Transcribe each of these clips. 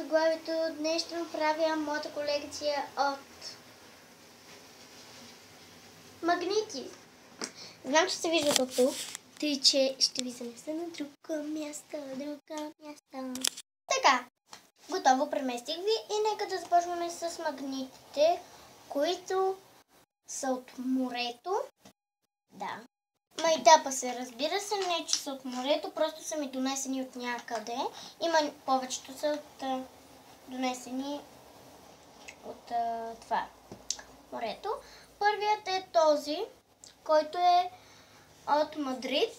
заглавието. Днес ще направя моята колекция от магнити. Знам, че се виждат от тук, тъй че ще ви занеса на друго място. Така, готово, преместих ви и нека да започваме с магнитите, които са от морето. Да. Майтапа се, разбира се, не че са от морето, просто са ми донесени от някъде. Има повечето са донесени от това морето. Първият е този, който е от Мадрид.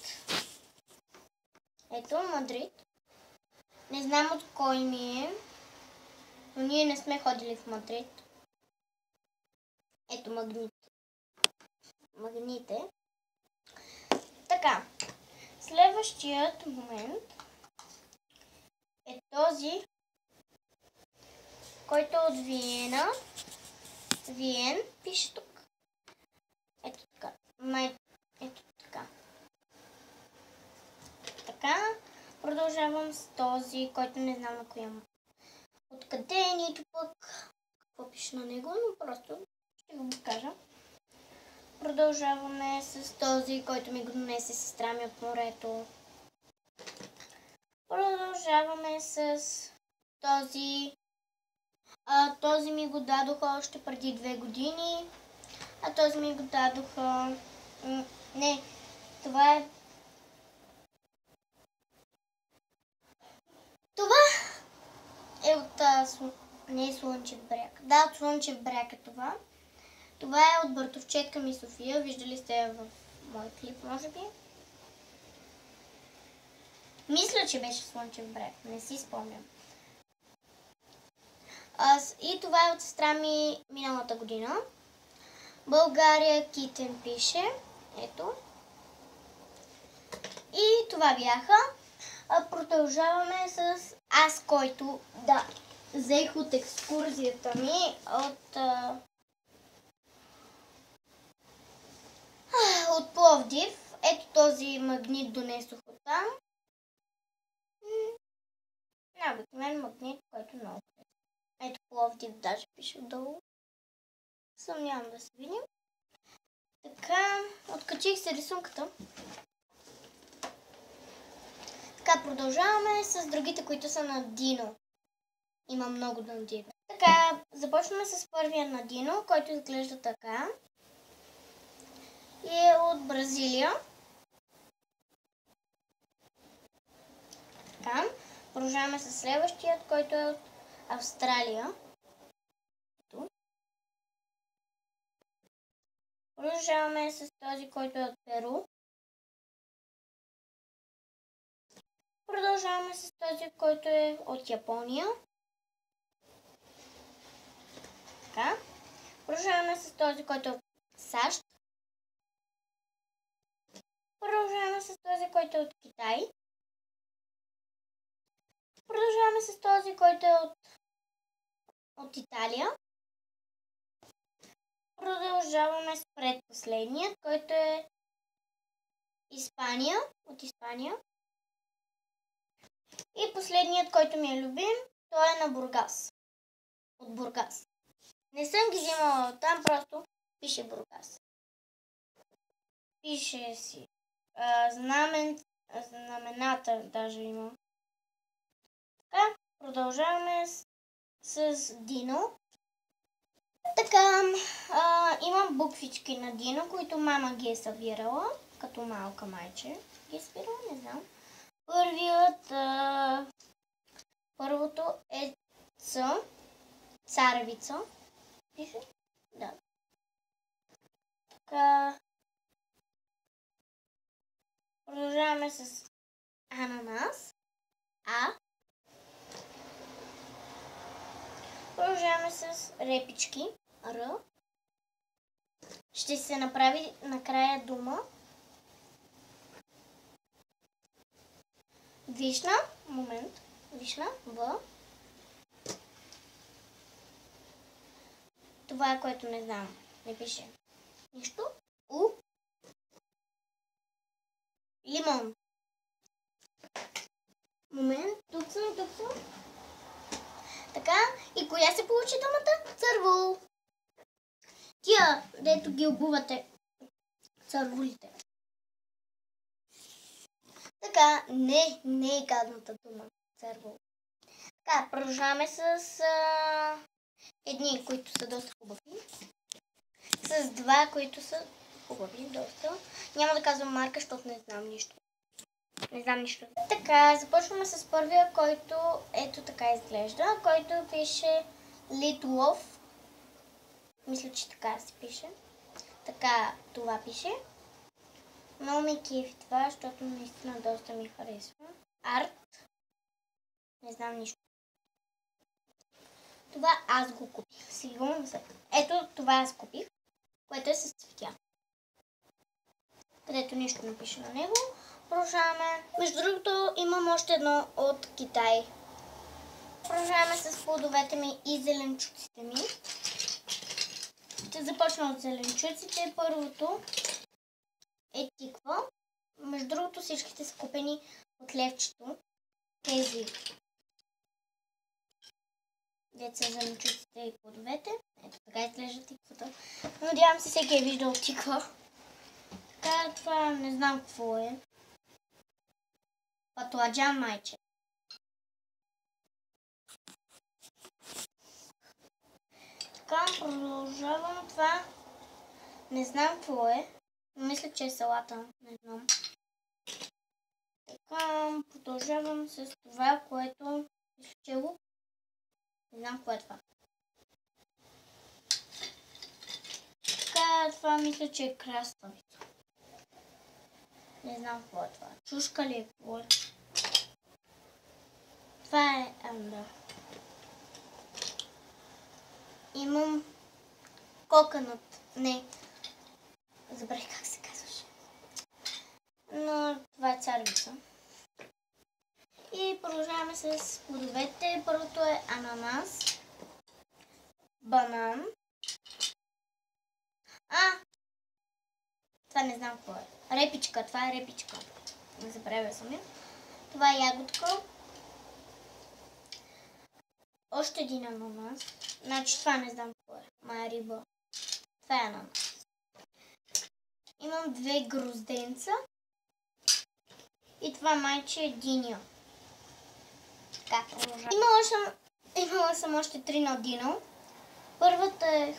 Ето, Мадрид. Не знам от кой ми е, но ние не сме ходили в Мадрид. Ето магните. Така, следващият момент е този, който е от Виена. Виен пише тук. Ето така. Ето така. Така, продължавам с този, който не знам на коя му. Откъде е, нито пък какво пише на него, но просто ще го покажа. Продължаваме с този, който ми го донесе сестра ми от морето. Продължаваме с този. Този ми го дадоха още преди 2 години. А този ми го дадоха... Не, това е... Това е от... Не е Слънчев бряг. Да, от Слънчев бряг е това. Това е от Братовчетка ми София. Виждали сте я в мой клип, може би. Мисля, че беше Слънчев бряг. Не си спомням. И това е от сестра ми миналата година. България Китен пише. Ето. И това бяха. Продължаваме с аз, който взех от екскурзията ми от Пловдив. Ето този магнит донесох от там. Обикновен магнит, който много харесва. Ето Пловдив даже пише отдолу. Съмнявам да се видим. Така, откачих се рисунката. Така, продължаваме с другите, които са на Дино. Има много на Дино. Така, започваме с първия на Дино, който изглежда така. И е от Бразилия. Така, продължаваме с следващият, който е от Австралия. Ето. Продължаваме с този, който е от Перу. Продължаваме с този, който е от Япония. Така. Продължаваме с този, който е от САЩ. Продължаваме с този, който е от Китай. Продължаваме с този, който е от Италия. Продължаваме с предпоследният, който е Испания, от Испания. И последният, който ми е любим, той е на Бургас. От Бургас. Не съм ги взимала там, просто пише Бургас. Пише си. Знамената даже има. Така, продължаваме с Дино. Така, имам буквички на Дино, които мама ги е събирала, като малка майче. Ги е събирала, не знам. Първото е царевица. Пише? Да. Така. Продължаваме с ананас. Продължаваме с репички. Р. Ще се направи накрая дума. Вишна. Момент. Вишна. В. Това е, което не знам. Не пише нищо. У. Лимон. Момент. Тук съм. И коя се получи думата? Цървул. Тия, дето ги обувате. Цървулите. Така, не е гадната дума. Цървул. Така, продължаваме с едни, които са доста хубави. С два, които са хубави, доста. Няма да казвам марка, защото не знам нищо. Не знам нищо. Така, започваме с първия, който ето така изглежда, който пише Little. Мисля, че така се пише. Така, това пише. Много ми кефи това, защото наистина доста ми харесва. Арт. Не знам нищо. Това аз го купих. Сигурно се. Ето това аз купих, което е с цветя. Където нищо не пише на него. Продължаваме. Между другото имам още едно от Китай. Продължаваме с плодовете ми и зеленчуците ми. Ще започна от зеленчуците. Първото е тиква. Между другото всичките са купени от левчето. Тези деца зеленчуците и плодовете. Ето така изглежда тиквата. Надявам се всеки е виждал тиква. Така, това не знам какво е. Патладжан майче. Така, продължавам това. Не знам какво е. Мисля, че е салата. Не знам. Така, продължавам с това, което мисля, че е лук. Не знам какво е това. Така, това мисля, че е краставица. Не знам какво е това. Чушка ли е? Какво е? Това е анда. Имам коканът. Не. Забравих как се казваше. Но това е царевица. И продължаваме с плодовете. Първото е ананас. Банан. Това не знам какво е. Репичка. Това е репичка. Не забравя съм я. Това е ягодка. Още един ананас. Значи това не знам какво е. Мая риба. Това е ананас. Имам две грозденца. И това майче е диня. Така, продължавам. Имала съм още три на дино. Първата е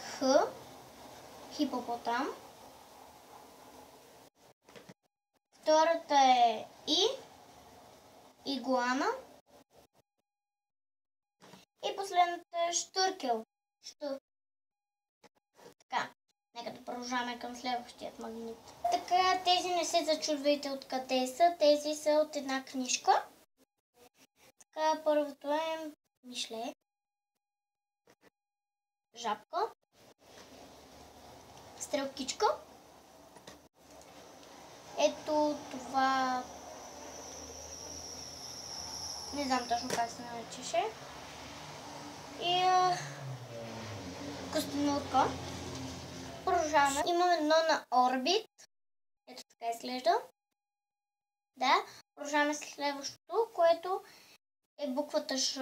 хипопотам. Втората е игуана. И последната е штуркел. Така, нека да продължаваме към следващият магнит. Така, тези не се зачудвайте откъде са. Тези са от една книжка. Така, първото е мишле. Жабка. Стрелкичка. Ето това... Не знам точно как се наричаше. И костенурка. Продължаваме. Имам едно на орбит. Ето така изглежда. Да. Продължаваме с следващото, което е буквата Ш.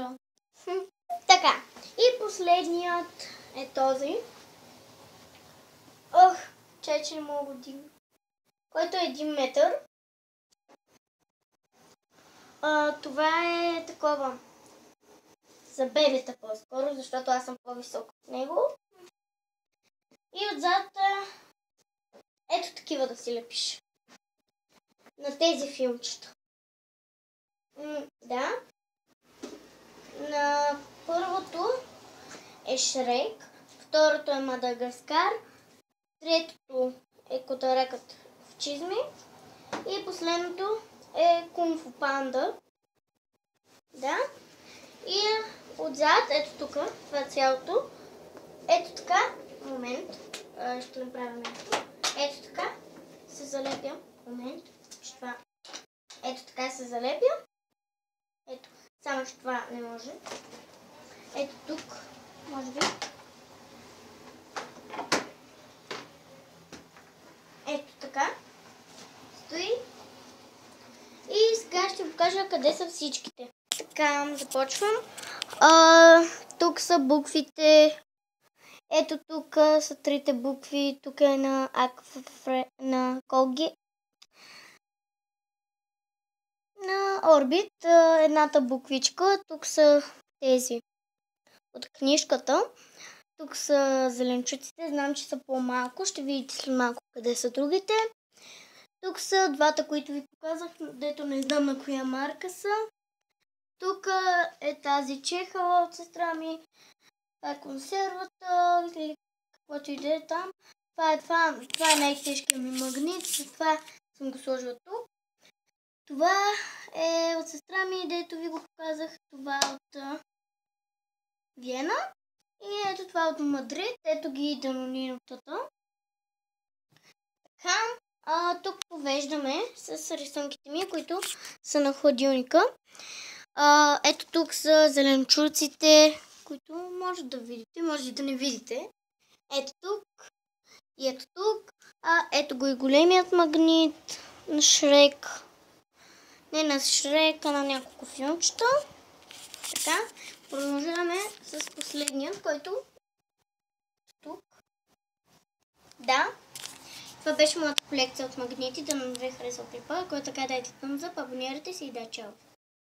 Така. И последният е този. Че не мога да дигна. Който е 1 метър. Това е такова. За бебета по-скоро, защото аз съм по-висок от него. И отзад ето такива да си лепиш. На тези филмчета. Да. На първото е Шрек. Второто е Мадагаскар. Третото е Котаракът в чизми. И последното е Кунг-фу панда. Да. И отзад, ето тук, това е цялото. Ето така, момент, ще направя нещо. Ето така се залепя, момент, че това, ето така се залепя. Ето, само че това не може. Ето тук, може би. Ето така стои. И сега ще покажа къде са всичките. Така, започвам. Тук са буквите. Ето тук са трите букви. Тук е на Колги. На Орбит едната буквичка. Тук са тези от книжката. Тук са зеленчуците. Знам, че са по-малко. Ще видите след малко къде са другите. Тук са двата, които ви показах, дето не знам на коя марка са. Тук е тази чехала от сестра ми. Това е консервата или каквото и да е там. Това е най-тежкият ми магнит. Това съм го сложила тук. Това е от сестра ми, дето ви го показах. Това е от Виена. И ето това от Мадрид. Ето ги данонинотата. Така. Тук повеждаме с рисунките ми, които са на хладилника. Ето тук са зеленчуците, които може да видите, може да не видите. Ето тук и ето тук. Ето го и големият магнит на Шрек. Не на Шрек, а на няколко филмчета. Така, продължаваме с последният, който тук. Да. Това беше моята колекция от магнити. Да не ви харесва припа. Ако е така, дайте thumbs up, абонирайте се и да, чао!